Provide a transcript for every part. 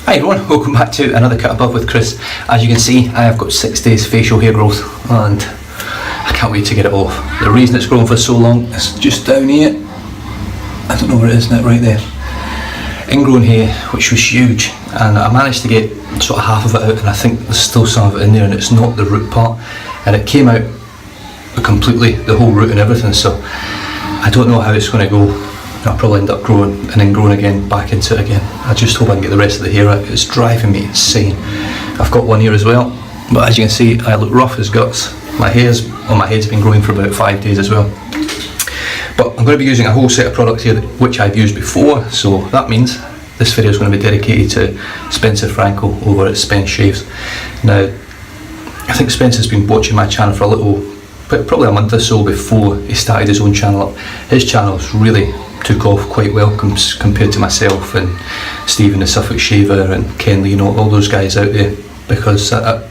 Hi everyone, welcome back to another Cut Above with Chris. As you can see, I have got 6 days facial hair growth and I can't wait to get it off. The reason it's grown for so long is just down here. I don't know where it is now, right there. Ingrown hair, which was huge, and I managed to get sort of half of it out, and I think there's still some of it in there, and it's not the root part, and it came out completely, the whole root and everything, so I don't know how it's going to go. I'll probably end up growing and then growing again back into it again. I just hope I can get the rest of the hair out. It's driving me insane. I've got one here as well, but as you can see, I look rough as guts. My hair's on my head's been growing for about 5 days as well. But I'm going to be using a whole set of products here which I've used before, so that means this video is going to be dedicated to Spencer Frankel over at Spence Shaves. Now, I think Spence has been watching my channel for a little, probably a month or so before he started his own channel up. His channel's really took off quite well compared to myself and Stephen the Suffolk Shaver and Ken Lee and all those guys out there, because I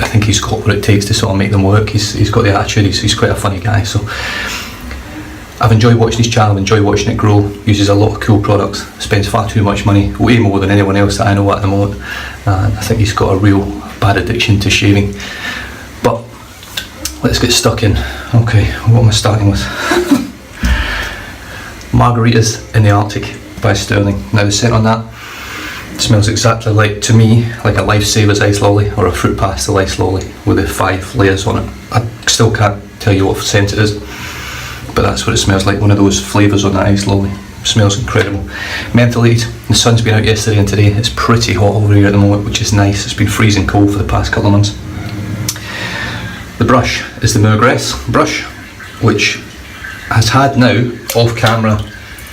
think he's got what it takes to sort of make them work. He's got the attitude, he's quite a funny guy, so I've enjoyed watching his channel, enjoyed watching it grow. Uses a lot of cool products, spends far too much money, way more than anyone else that I know at the moment, and I think he's got a real bad addiction to shaving. But let's get stuck in. Okay, what am I starting with? Margaritas in the Arctic by Sterling. Now the scent on that smells exactly like, to me, like a Lifesavers ice lolly or a fruit pastel ice lolly with the 5 layers on it. I still can't tell you what scent it is, but that's what it smells like, one of those flavours on that ice lolly. It smells incredible. Mentholated. The sun's been out yesterday and today. It's pretty hot over here at the moment, which is nice. It's been freezing cold for the past couple of months. The brush is the Murgress brush, which has had now, off camera,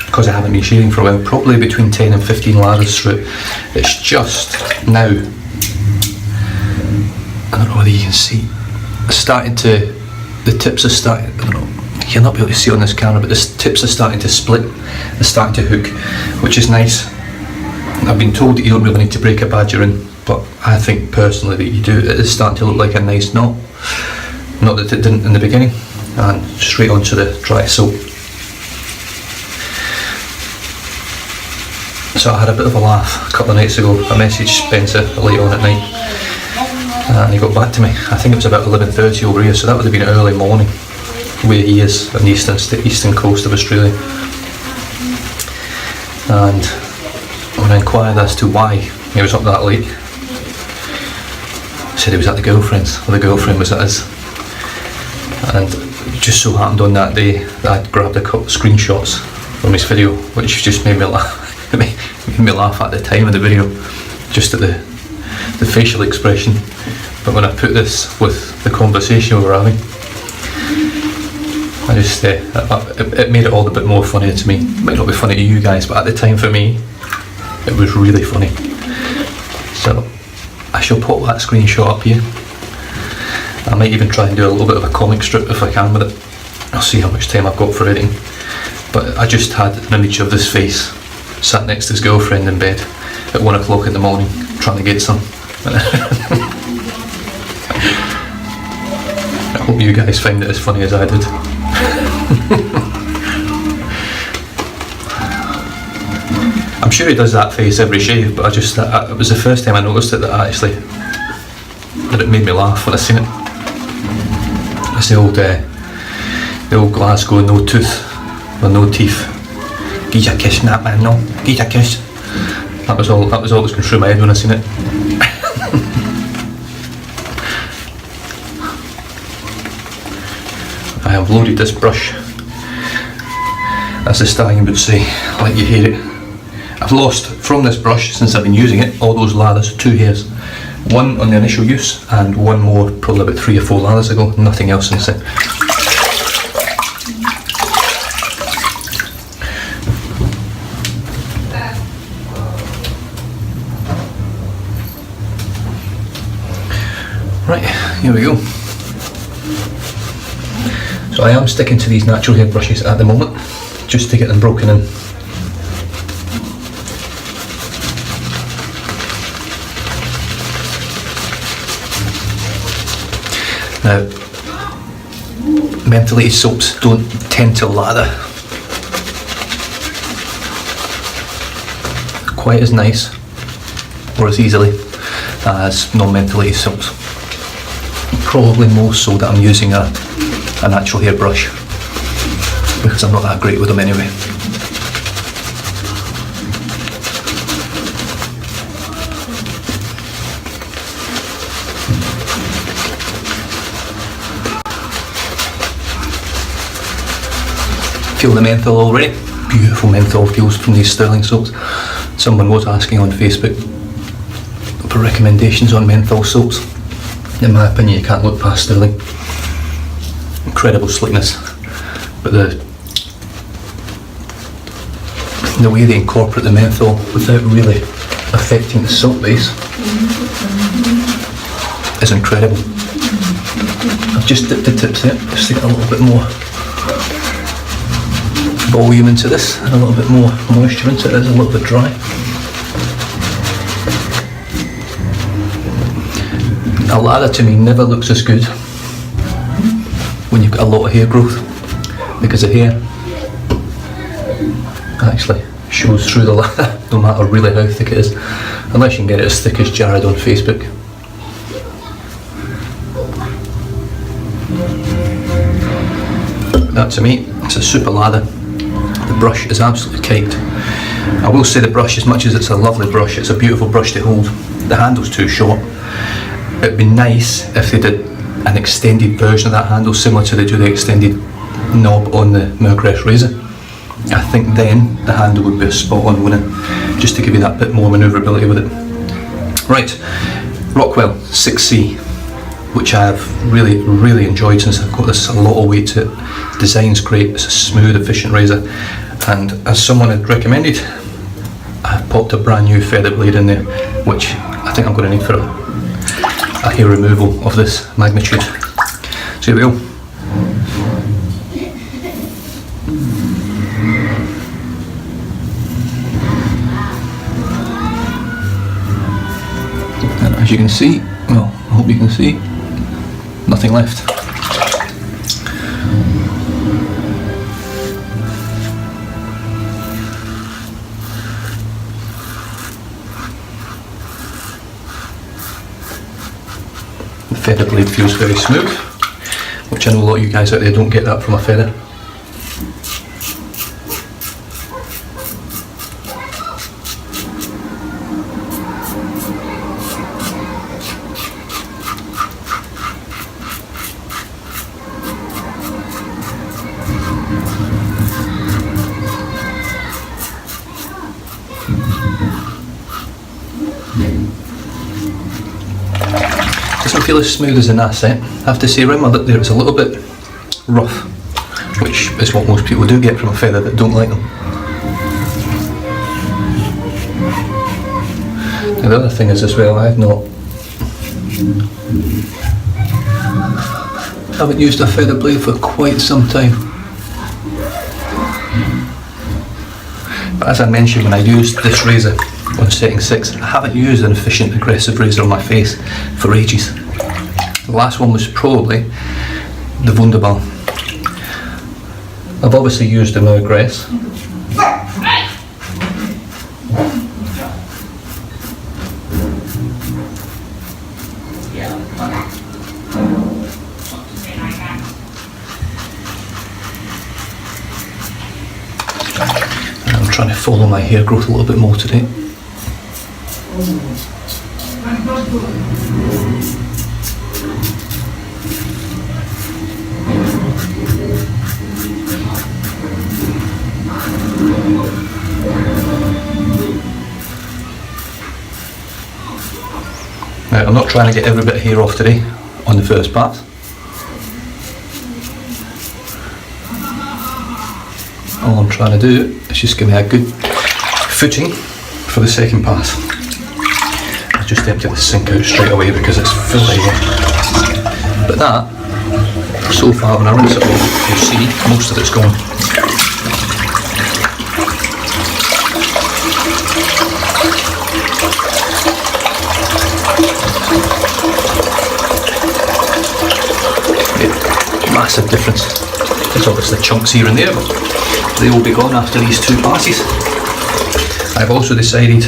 because I haven't been shaving for a while, probably between 10 and 15 lathers through it. It's just now, I don't know whether you can see, starting to, the tips are starting, I don't know, you'll not be able to see on this camera, but the tips are starting to split, they're starting to hook, which is nice. I've been told that you don't really need to break a badger in, but I think personally that you do. It is starting to look like a nice knot, not that it didn't in the beginning. And straight onto the dry soap. So I had a bit of a laugh a couple of nights ago. I messaged Spencer late on at night and he got back to me. I think it was about 11:30 over here, so that would have been early morning where he is on the eastern coast of Australia. And when I inquired as to why he was up that late, he said he was at the girlfriend's, or the girlfriend was at his. And it just so happened on that day that I'd grabbed a couple of screenshots from his video, which just made me laugh. It made me laugh at the time of the video, just at the facial expression. But when I put this with the conversation we were having, I just it made it all a bit more funnier to me. It might not be funny to you guys, but at the time for me, it was really funny. So I shall pop that screenshot up here. I might even try and do a little bit of a comic strip if I can with it. I'll see how much time I've got for editing. But I just had an image of this face sat next to his girlfriend in bed at 1 o'clock in the morning trying to get some. I hope you guys find it as funny as I did. I'm sure he does that face every shave, but it was the first time I noticed it that it made me laugh when I seen it. It's the old Glasgow no tooth, or no teeth. Give you a kiss, that man, no. Give you a kiss. That was all that was going through my head when I seen it. I have loaded this brush, as the stallion would say, like you hear it. I've lost from this brush, since I've been using it, all those lathers, 2 hairs. One on the initial use and one more probably about 3 or 4 lathers ago, nothing else since then. Right, here we go. So I am sticking to these natural hair brushes at the moment, just to get them broken in. Now, mentholated soaps don't tend to lather quite as nice or as easily as non-mentholated salts. Probably more so that I'm using a natural hairbrush, because I'm not that great with them anyway. Feel the menthol already. Beautiful menthol feels from these sterling soaps. Someone was asking on Facebook for recommendations on menthol soaps. In my opinion, you can't look past sterling. Incredible slickness, but the way they incorporate the menthol without really affecting the soap base is incredible. I've just dipped the tips here just to get a little bit more volume into this and a little bit more moisture into it. It's a little bit dry. A lather to me never looks as good when you've got a lot of hair growth, because the hair actually shows through the lather no matter really how thick it is, unless you can get it as thick as Jared on Facebook. That to me, it's a super lather. The brush is absolutely caked. I will say the brush, as much as it's a lovely brush, it's a beautiful brush to hold, the handle's too short. It'd be nice if they did an extended version of that handle, similar to they do the extended knob on the Mercrest razor. I think then the handle would be a spot on, wouldn't it? Just to give you that bit more manoeuvrability with it. Right, Rockwell 6C, which I have really enjoyed since I've got this a lot of weight to it. Design's great, it's a smooth, efficient razor, and as someone had recommended, I've popped a brand new feather blade in there, which I think I'm going to need for a hair removal of this magnitude. So here we go. And as you can see, well, I hope you can see, nothing left. The feather blade feels very smooth, which I know a lot of you guys out there don't get that from a feather. Doesn't feel as smooth as an asset. I have to say, around my lip there it's a little bit rough, which is what most people do get from a feather that don't like them. Now the other thing is as well, I haven't used a feather blade for quite some time. But as I mentioned, when I used this razor on setting 6, I haven't used an efficient aggressive razor on my face for ages. The last one was probably the Wunderbar. I've obviously used the Mercrest. And I'm trying to follow my hair growth a little bit more today. Now, I'm not trying to get every bit of hair off today on the first pass. All I'm trying to do is just give me a good footing for the second pass. I'll just empty the sink out straight away because it's full of hair. But that, so far when I rinse it off, you'll see most of it's gone. Massive difference. There's obviously chunks here and there, but they will be gone after these two passes. I've also decided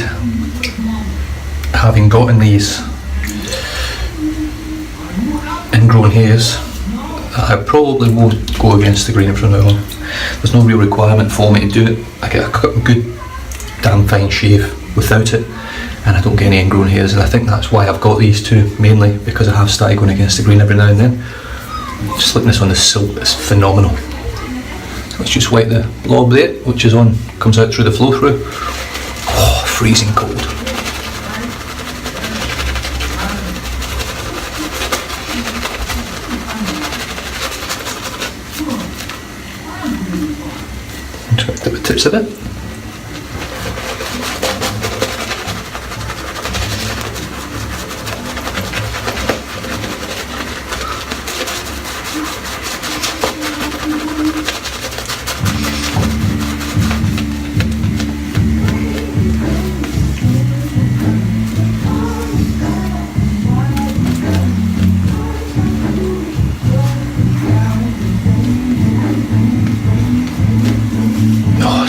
I having gotten these ingrown hairs, I probably won't go against the grain from now on. There's no real requirement for me to do it. I get a good damn fine shave without it, and I don't get any ingrown hairs, and I think that's why I've got these two, mainly because I have started going against the grain every now and then. Slickness on the silk is phenomenal. Let's just wipe the blob there, which is on, comes out through the flow through. Oh, freezing cold. Try the tips of it.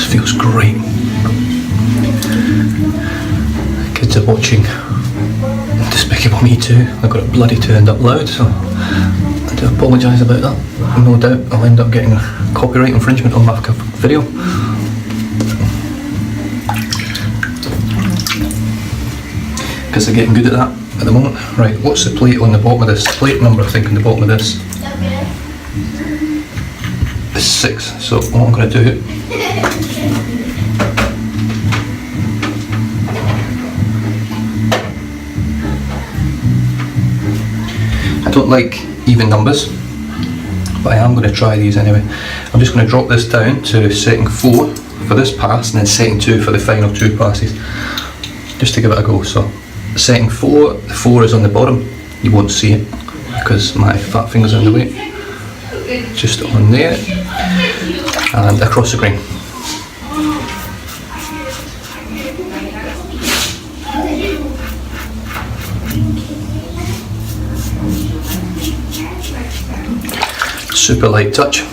Feels great. Kids are watching Despicable Me 2. I got it bloody turned up loud, so I do apologise about that. No doubt I'll end up getting a copyright infringement on my video. Because they're getting good at that at the moment. Right, what's the plate on the bottom of this? Plate number, I think, on the bottom of this is 6. So what I'm going to do, I don't like even numbers, but I am going to try these anyway. I'm just going to drop this down to setting 4 for this pass, and then setting 2 for the final 2 passes, just to give it a go. So setting 4, the 4 is on the bottom, you won't see it because my fat finger's in the way. Just on there, and across the grain. Super light touch.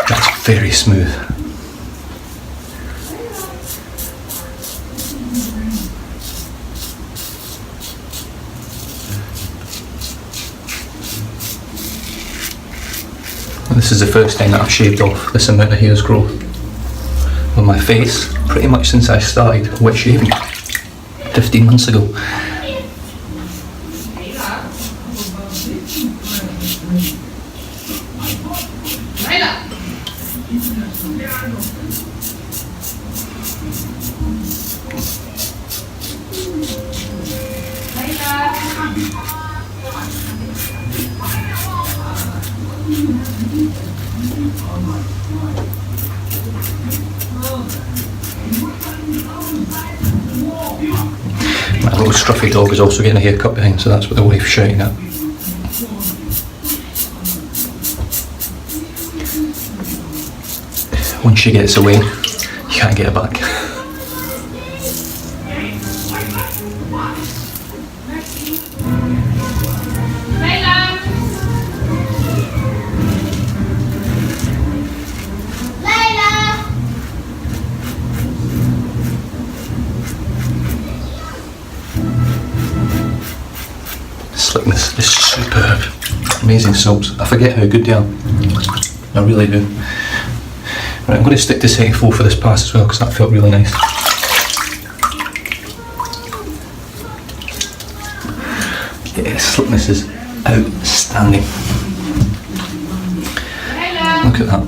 That's very smooth. This is the first time that I've shaved off this amount of hair's growth on my face, pretty much since I started wet shaving 15 months ago. My little scruffy dog is also getting a haircut behind, so that's what the wife's shouting at. Once she gets away, you can't get her back. Slickness is superb. Amazing soaps. I forget how good they are. I really do. Right, I'm going to stick to setting 4 for this pass as well because that felt really nice. Yeah, slickness is outstanding. Look at that.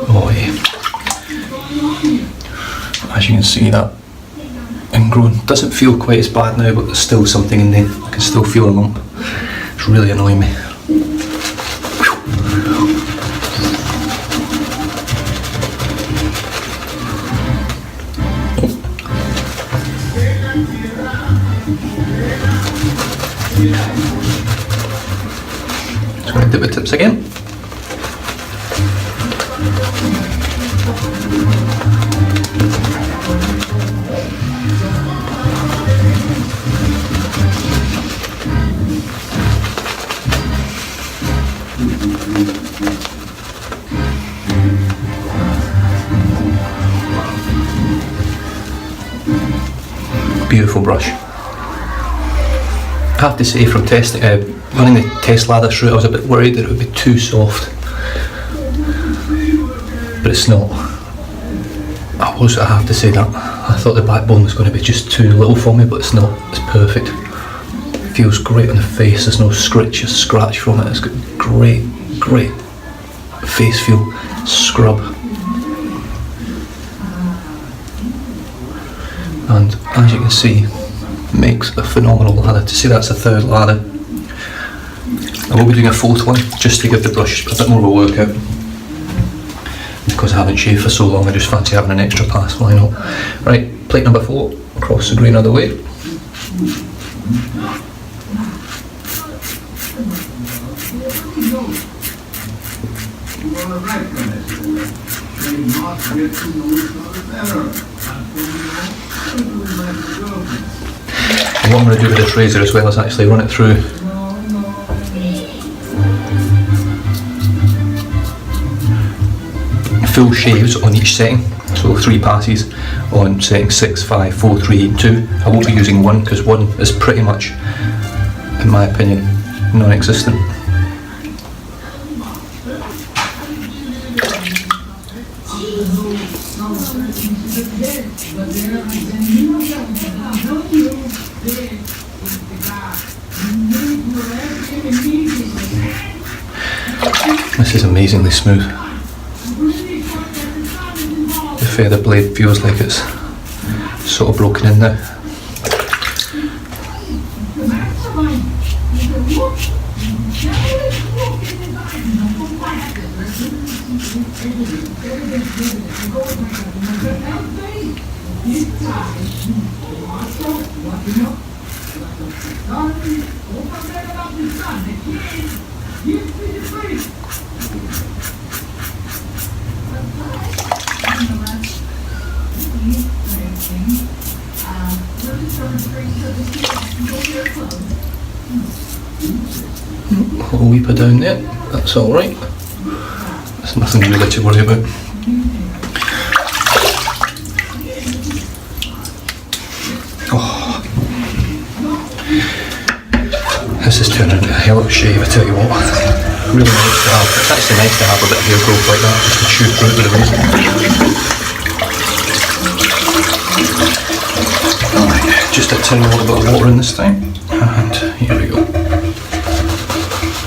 Oh yeah. As you can see, that ingrown doesn't feel quite as bad now, but there's still something in there. I can still feel a lump. It's really annoying me. Just going to dip the tips again. Beautiful brush. I have to say, from testing, running the test lather through it, I was a bit worried that it would be too soft, but it's not. I have to say that. I thought the backbone was going to be just too little for me, but it's not. It's perfect. It feels great on the face. There's no scratch from it. It's got great face feel. Scrub. And as you can see, makes a phenomenal lather. To say that's a third lather. I will be doing a fourth one just to give the brush a bit more of a workout. Because I haven't shaved for so long, I just fancy having an extra pass, why not? Right, plate number 4, across the grain of the way. And what I'm going to do with this razor as well is actually run it through full shaves on each setting, so 3 passes on setting 6, 5, 4, 3, 2. I won't be using 1 because 1 is pretty much, in my opinion, non-existent. This is amazingly smooth. The feather blade feels like it's sort of broken in now. A weeper down there, that's alright. There's nothing really to worry about. Oh, this is turning into a hell of a shave, I tell you what. Really nice to have. It's actually nice to have a bit of hair growth like that, just to shoot through it with a razor. Alright, just a tiny little bit of water in this time, and here we go.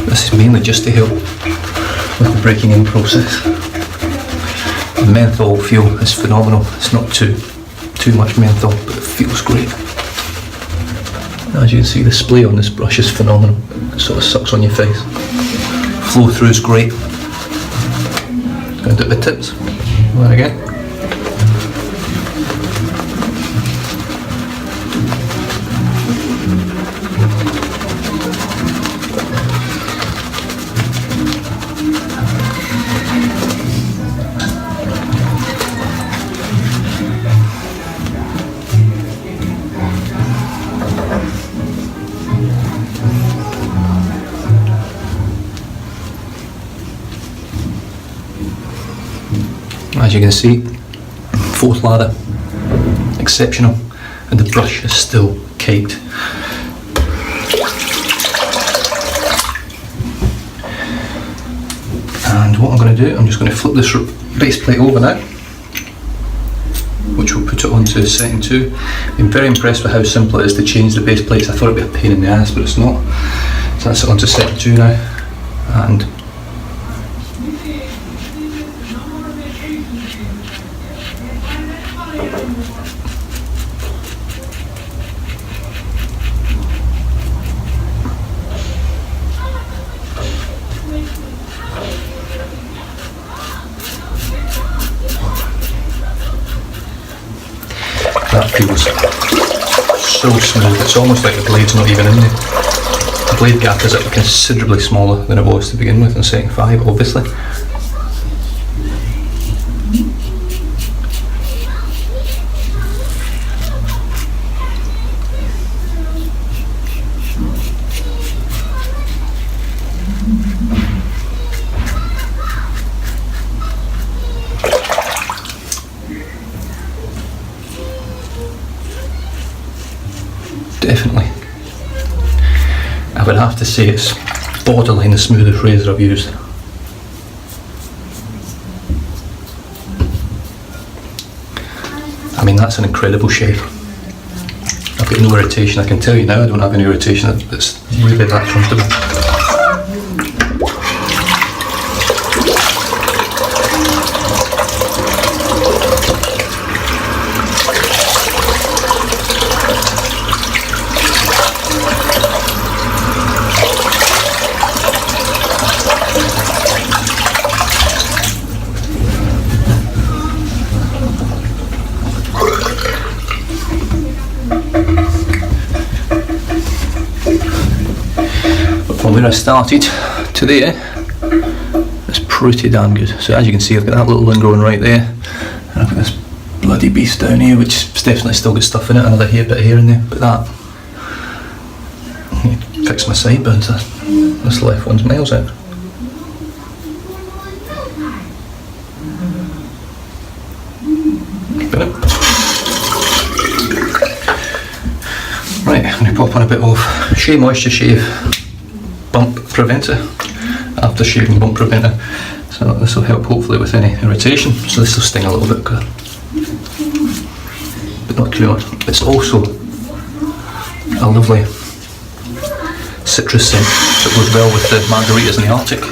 This is mainly just to help with the breaking in process. The menthol feel is phenomenal. It's not too much menthol, but it feels great. As you can see, the splay on this brush is phenomenal. It sort of sucks on your face. Flow through is great. Going to do the tips. There again. As you can see, 4th lather, exceptional, and the brush is still caked. And what I'm going to do, I'm just going to flip this base plate over now, which will put it onto setting 2. I'm very impressed with how simple it is to change the base plates. I thought it would be a pain in the ass, but it's not. So that's it onto setting 2 now, and that feels so smooth. It's almost like the blade's not even in there. The blade gap is considerably smaller than it was to begin with in setting 5, obviously. I would have to say it's borderline the smoothest razor I've used. I mean, that's an incredible shave. I've got no irritation, I can tell you now I don't have any irritation. It's really that comfortable. From where I started to there, it's pretty damn good. So as you can see, I've got that little one growing right there, and I've got this bloody beast down here, which has definitely still got stuff in it, another bit of hair in there, but that, I need to fix my sideburns. This left one's miles out. Right, I'm going to pop on a bit of Shea Moisture Shave Bump Preventer, Aftershave and Bump Preventer. So this will help hopefully with any irritation. So this will sting a little bit, but not too much. It's also a lovely citrus scent that goes well with the margaritas in the Arctic.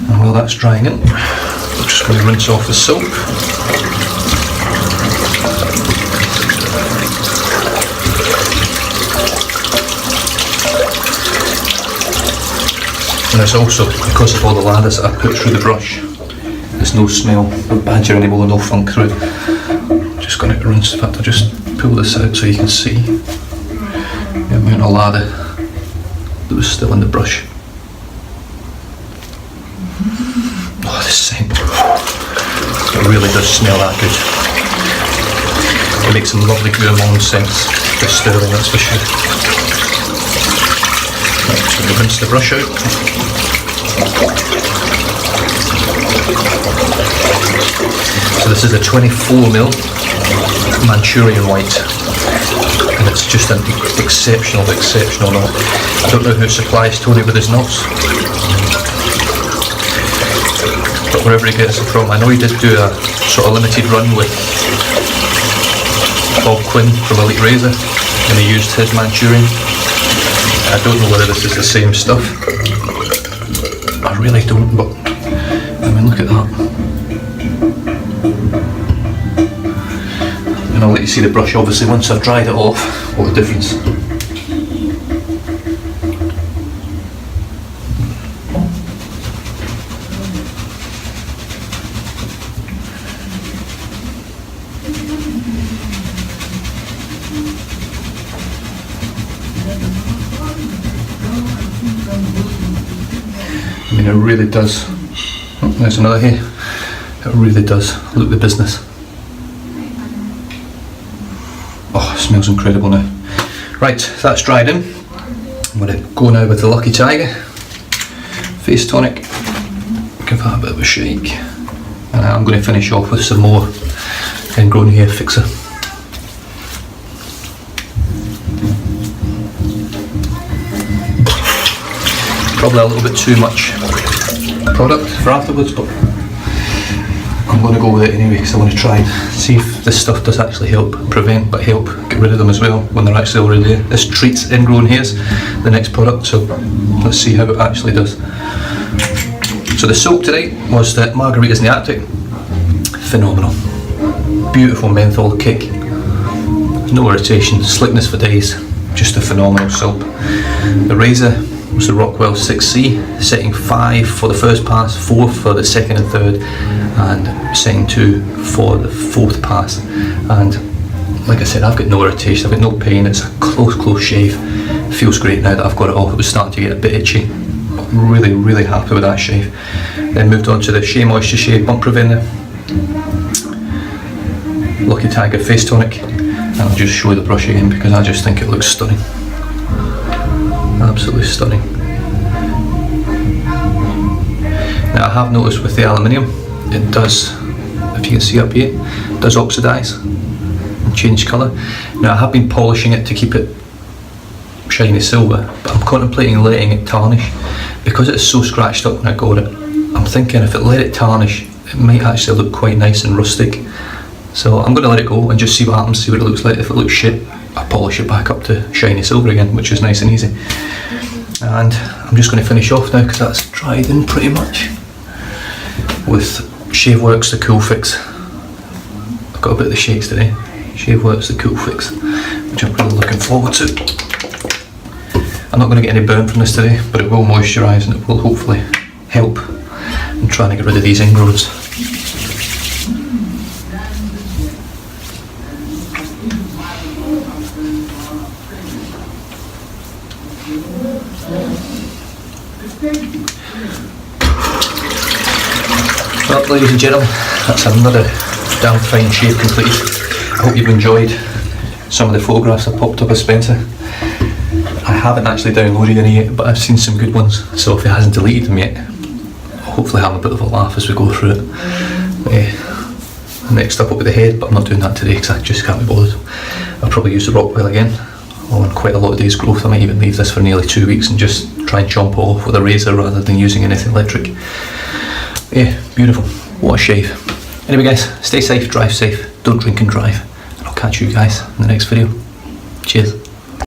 And while that's drying in, I'm just going to rinse off the soap. And it's also, because of all the lathers that I put through the brush, there's no smell of badger anymore and no funk through it. I'm just going to rinse. In fact, I'll just pull this out so you can see the amount of lather that was still in the brush. Oh, this scent. It really does smell that good. It makes some lovely gourmand scents for stirring, that's for sure. Right, just going to rinse the brush out. So this is a 24mm Manchurian white, and it's just an exceptional knot. I don't know who supplies Tony with his knots, but wherever he gets it from. I know he did do a sort of limited run with Bob Quinn from Elite Razor, and he used his Manchurian. I don't know whether this is the same stuff. I really don't, but I mean, look at that. And I'll let you see the brush obviously once I've dried it off, what a difference. I mean, it really does. Oh, there's another here. It really does look the business. Oh, it smells incredible now. Right, that's dried in. I'm going to go now with the Lucky Tiger face tonic. Give that a bit of a shake, and I'm going to finish off with some more ingrown hair fixer. Probably a little bit too much product for afterwards, but I'm going to go with it anyway because I want to try and see if this stuff does actually help prevent, but help get rid of them as well when they're actually already there. This treats ingrown hairs, the next product, so let's see how it actually does. So the soap today was the Margaritas in the Arctic. Phenomenal. Beautiful menthol kick. No irritation, slickness for days. Just a phenomenal soap. The razor was the Rockwell 6C, setting 5 for the first pass, 4 for the second and third, and setting 2 for the fourth pass. And like I said, I've got no irritation, I've got no pain. It's a close shave. Feels great now that I've got it off. It was starting to get a bit itchy. Really happy with that shave. Then moved on to the Shea Moisture Shave Bump Preventer, Lucky Tiger Face Tonic, and I'll just show you the brush again because I just think it looks stunning. Absolutely stunning. Now I have noticed with the aluminium, it does, if you can see up here, it does oxidise and change colour. Now I have been polishing it to keep it shiny silver, but I'm contemplating letting it tarnish because it's so scratched up when I got it. I'm thinking if it let it tarnish, it might actually look quite nice and rustic. So I'm going to let it go and just see what happens, see what it looks like. If it looks shit, I polish it back up to shiny silver again, which is nice and easy. And I'm just going to finish off now because that's dried in pretty much with Shaveworks the Cool Fix. I've got a bit of the shakes today. Shaveworks the Cool Fix, which I'm really looking forward to. I'm not going to get any burn from this today, but it will moisturise and it will hopefully help in trying to get rid of these ingrowns. Well, ladies and gentlemen, that's another damn fine shave completed. I hope you've enjoyed some of the photographs I popped up of Spencer. I haven't actually downloaded any yet, but I've seen some good ones, so if he hasn't deleted them yet, I'll hopefully have a bit of a laugh as we go through it. Next up will be the head, but I'm not doing that today because I just can't be bothered. I'll probably use the Rockwell again on quite a lot of days' growth. I might even leave this for nearly 2 weeks and just try and chomp it off with a razor rather than using anything electric. Yeah, beautiful. What a shave. Anyway guys, stay safe, drive safe, don't drink and drive, and I'll catch you guys in the next video. Cheers.